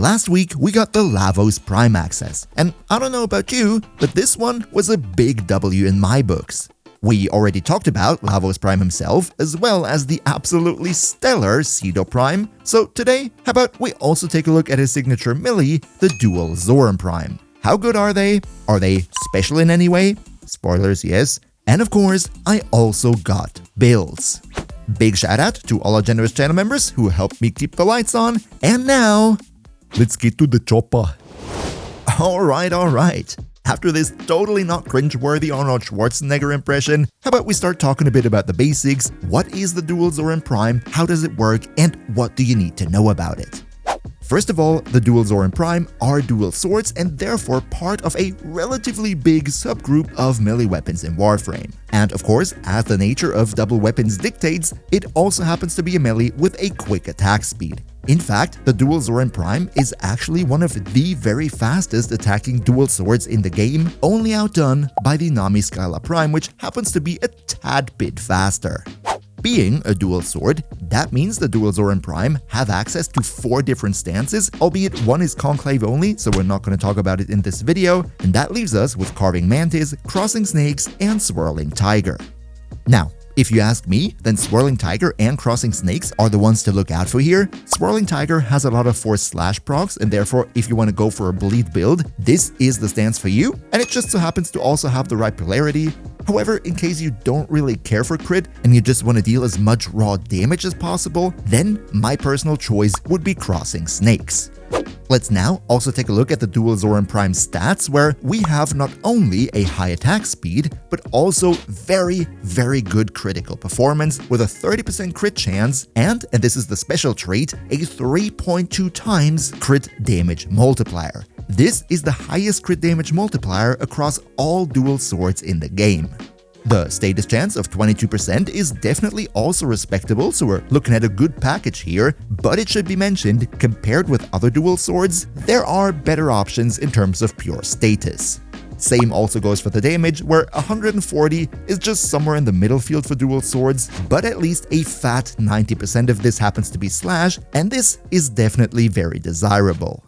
Last week, we got the Lavos Prime access, and I don't know about you, but this one was a big W in my books. We already talked about Lavos Prime himself, as well as the absolutely stellar Pseudo Prime, so today, how about we also take a look at his signature melee, the Dual Zoren Prime. How good are they? Are they special in any way? Spoilers, yes. And of course, I also got builds. Big shout out to all our generous channel members who helped me keep the lights on, and now, let's get to the chopper. Alright. After this totally not cringe-worthy Arnold Schwarzenegger impression, how about we start talking a bit about the basics, what is the Dual Zoren Prime, how does it work, and what do you need to know about it? First of all, the Dual Zoren Prime are dual swords and therefore part of a relatively big subgroup of melee weapons in Warframe. And of course, as the nature of double weapons dictates, it also happens to be a melee with a quick attack speed. In fact, the Dual Zoren Prime is actually one of the very fastest attacking dual swords in the game, only outdone by the KnightmareFrame Prime, which happens to be a tad bit faster. Being a dual sword, that means the Dual Zoren Prime have access to 4 different stances, albeit one is conclave only, so we're not going to talk about it in this video, and that leaves us with Carving Mantis, Crossing Snakes, and Swirling Tiger. Now, if you ask me, then Swirling Tiger and Crossing Snakes are the ones to look out for here. Swirling Tiger has a lot of force slash procs, and therefore if you want to go for a bleed build, this is the stance for you, and it just so happens to also have the right polarity. However, in case you don't really care for crit and you just want to deal as much raw damage as possible, then my personal choice would be Crossing Snakes. Let's now also take a look at the Dual Zoren Prime stats, where we have not only a high attack speed, but also very good critical performance with a 30% crit chance and this is the special trait, a 3.2 times crit damage multiplier. This is the highest crit damage multiplier across all dual swords in the game. The status chance of 22% is definitely also respectable, so we're looking at a good package here, but it should be mentioned, compared with other dual swords, there are better options in terms of pure status. Same also goes for the damage, where 140 is just somewhere in the middle field for dual swords, but at least a fat 90% of this happens to be slash, and this is definitely very desirable.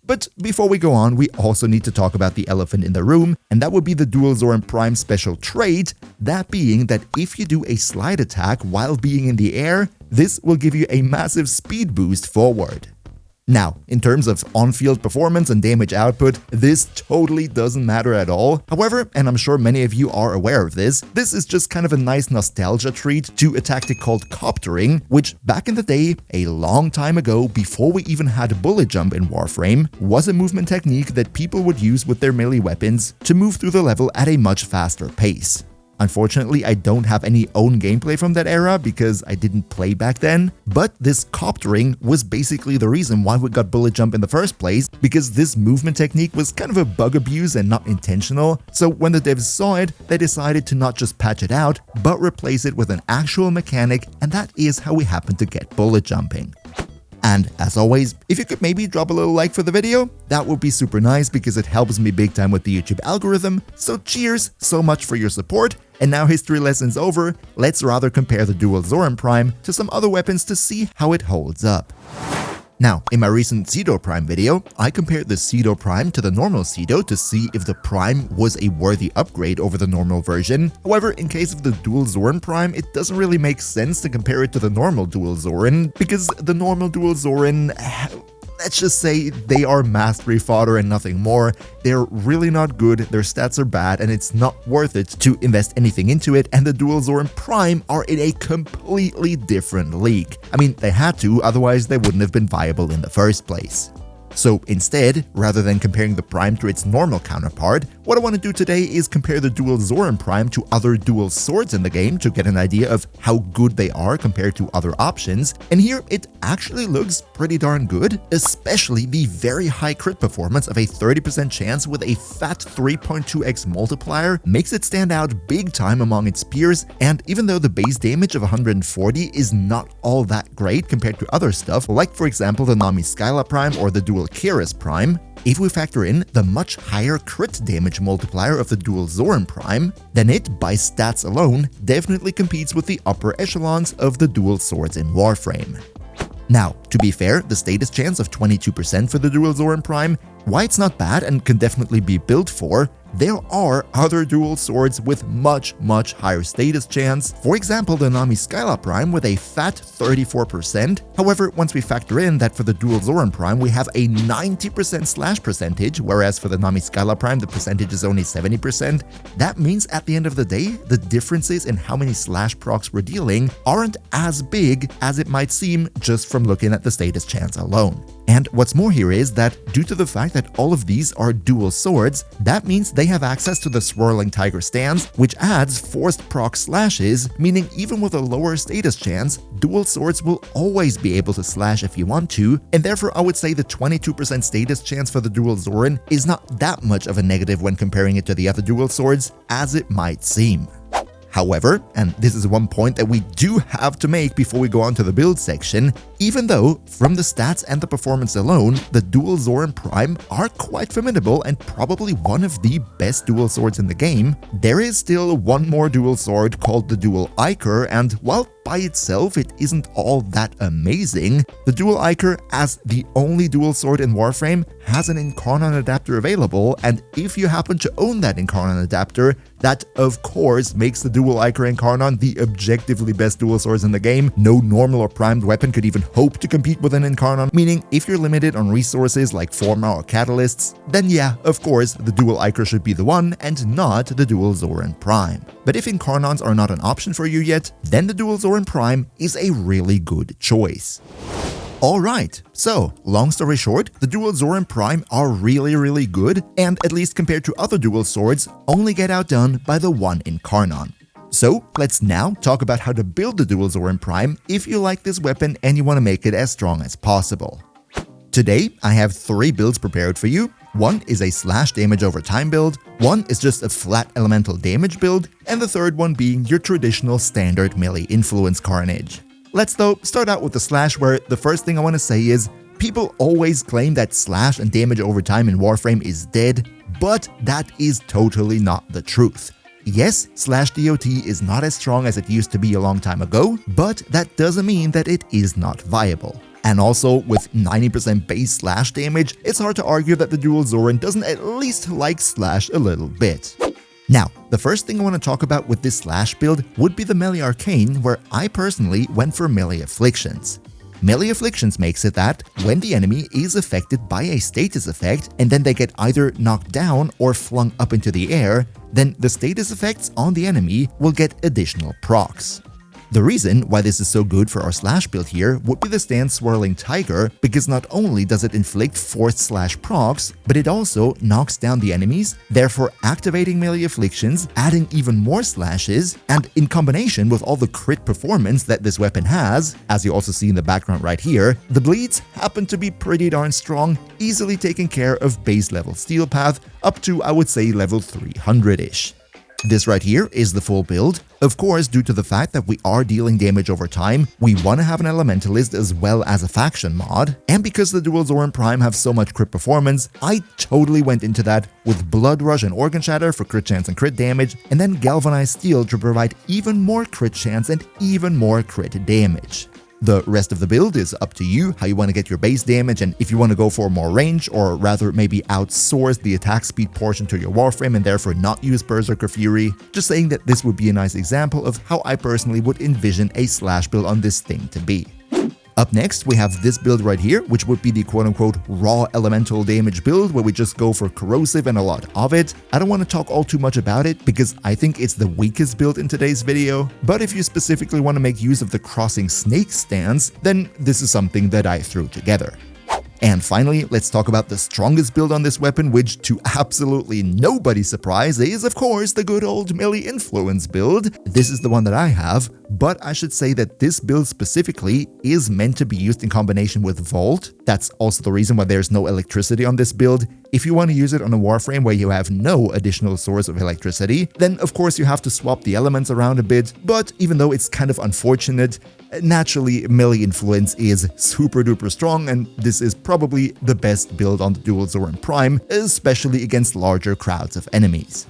But before we go on, we also need to talk about the elephant in the room, and that would be the Dual Zoren Prime special trait, that being that if you do a slide attack while being in the air, this will give you a massive speed boost forward. Now, in terms of on-field performance and damage output, this totally doesn't matter at all. However, and I'm sure many of you are aware of this is just kind of a nice nostalgia treat to a tactic called coptering, which back in the day, a long time ago, before we even had bullet jump in Warframe, was a movement technique that people would use with their melee weapons to move through the level at a much faster pace. Unfortunately, I don't have any own gameplay from that era because I didn't play back then, but this coptering was basically the reason why we got bullet jump in the first place, because this movement technique was kind of a bug abuse and not intentional, so when the devs saw it, they decided to not just patch it out, but replace it with an actual mechanic, and that is how we happened to get bullet jumping. And as always, if you could maybe drop a little like for the video, that would be super nice because it helps me big time with the YouTube algorithm, so cheers so much for your support. And now history lessons over, let's rather compare the Dual Zoren Prime to some other weapons to see how it holds up. Now, in my recent Pseudo Prime video, I compared the Pseudo Prime to the normal Pseudo to see if the Prime was a worthy upgrade over the normal version. However, in case of the Dual Zoren Prime, it doesn't really make sense to compare it to the normal Dual Zoren, because the normal Dual Zoren, let's just say they are mastery fodder and nothing more. They're really not good, their stats are bad, and it's not worth it to invest anything into it, and the Dual Zoren Prime are in a completely different league. I mean, they had to, otherwise they wouldn't have been viable in the first place. So instead, rather than comparing the Prime to its normal counterpart, what I want to do today is compare the Dual Zoren Prime to other dual swords in the game to get an idea of how good they are compared to other options, and here it actually looks pretty darn good, especially the very high crit performance of a 30% chance with a fat 3.2x multiplier makes it stand out big time among its peers, and even though the base damage of 140 is not all that great compared to other stuff, like for example the KnightmareFrame Prime or the Dual Zoren Prime, if we factor in the much higher crit damage multiplier of the Dual Zoren Prime, then it, by stats alone, definitely competes with the upper echelons of the dual swords in Warframe. Now, to be fair, the status chance of 22% for the Dual Zoren Prime, why it's not bad and can definitely be built for, there are other dual swords with much higher status chance. For example, the MHBlacky Prime with a fat 34%. However, once we factor in that for the Dual Zoren Prime we have a 90% slash percentage, whereas for the MHBlacky Prime the percentage is only 70%, that means at the end of the day, the differences in how many slash procs we're dealing aren't as big as it might seem just from looking at the status chance alone. And what's more here is that due to the fact that all of these are dual swords, that means they have access to the Swirling Tiger stance, which adds forced proc slashes, meaning even with a lower status chance, dual swords will always be able to slash if you want to, and therefore I would say the 22% status chance for the Dual Zoren is not that much of a negative when comparing it to the other dual swords, as it might seem. However, and this is one point that we do have to make before we go on to the build section, even though from the stats and the performance alone, the Dual Zoren Prime are quite formidable and probably one of the best dual swords in the game, there is still one more dual sword called the Dual Iker, and while by itself it isn't all that amazing, the Dual Iker, as the only dual sword in Warframe, has an Incarnon adapter available, and if you happen to own that Incarnon adapter, that of course makes the Dual Iker Incarnon the objectively best dual swords in the game. No normal or primed weapon could even hope to compete with an Incarnon, meaning if you're limited on resources like Forma or Catalysts, then yeah, of course, the Dual Iker should be the one and not the Dual Zoren Prime. But if Incarnons are not an option for you yet, then the Dual Zoren Prime is a really good choice. Alright, so long story short, the Dual Zoren Prime are really good, and at least compared to other dual swords, only get outdone by the one Incarnon. So let's now talk about how to build the Dual Zoren Prime if you like this weapon and you want to make it as strong as possible. Today, I have 3 builds prepared for you. One is a slash damage over time build, one is just a flat elemental damage build, and the third one being your traditional standard melee influence carnage. Let's though start out with the slash, where the first thing I want to say is, people always claim that slash and damage over time in Warframe is dead, but that is totally not the truth. Yes, slash DOT is not as strong as it used to be a long time ago, but that doesn't mean that it is not viable. And also, with 90% base slash damage, it's hard to argue that the Dual Zoren doesn't at least like slash a little bit. Now, the first thing I want to talk about with this slash build would be the Melee Arcane, where I personally went for Melee Afflictions. Melee Afflictions makes it that when the enemy is affected by a status effect and then they get either knocked down or flung up into the air, then the status effects on the enemy will get additional procs. The reason why this is so good for our slash build here would be the stance Swirling Tiger, because not only does it inflict forced slash procs, but it also knocks down the enemies, therefore activating melee afflictions, adding even more slashes, and in combination with all the crit performance that this weapon has, as you also see in the background right here, the bleeds happen to be pretty darn strong, easily taking care of base level Steel Path up to, I would say, level 300-ish. This right here is the full build. Of course, due to the fact that we are dealing damage over time, we want to have an Elementalist as well as a faction mod, and because the Dual Zoren Prime have so much crit performance, I totally went into that with Blood Rush and Organ Shatter for crit chance and crit damage, and then Galvanized Steel to provide even more crit chance and even more crit damage. The rest of the build is up to you, how you want to get your base damage, and if you want to go for more range, or rather maybe outsource the attack speed portion to your Warframe and therefore not use Berserker Fury. Just saying that this would be a nice example of how I personally would envision a slash build on this thing to be. Up next, we have this build right here, which would be the quote-unquote raw elemental damage build, where we just go for corrosive and a lot of it. I don't want to talk all too much about it, because I think it's the weakest build in today's video, but if you specifically want to make use of the Crossing Snake stance, then this is something that I threw together. And finally, let's talk about the strongest build on this weapon, which to absolutely nobody's surprise is, of course, the good old melee influence build. This is the one that I have, but I should say that this build specifically is meant to be used in combination with Vault. That's also the reason why there's no electricity on this build. If you want to use it on a Warframe where you have no additional source of electricity, then of course you have to swap the elements around a bit, but even though it's kind of unfortunate, naturally melee influence is super duper strong, and this is probably the best build on the Dual Zoren Prime, especially against larger crowds of enemies.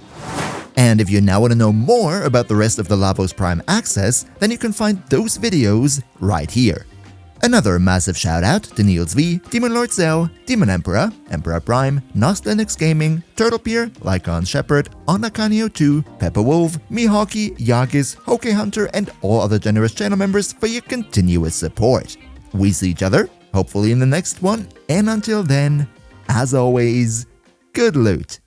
And if you now want to know more about the rest of the Lavos Prime access, then you can find those videos right here. Another massive shout out to Niels V, Demon Lord Zell, Demon Emperor, Emperor Prime, Nost Linux Gaming, Turtlepeer, Lycon Shepherd, Onakanio2, Pepper Wolf, Mihawki, Yagis, Hoke Hunter, and all other generous channel members for your continuous support. We see each other, hopefully in the next one, and until then, as always, good loot.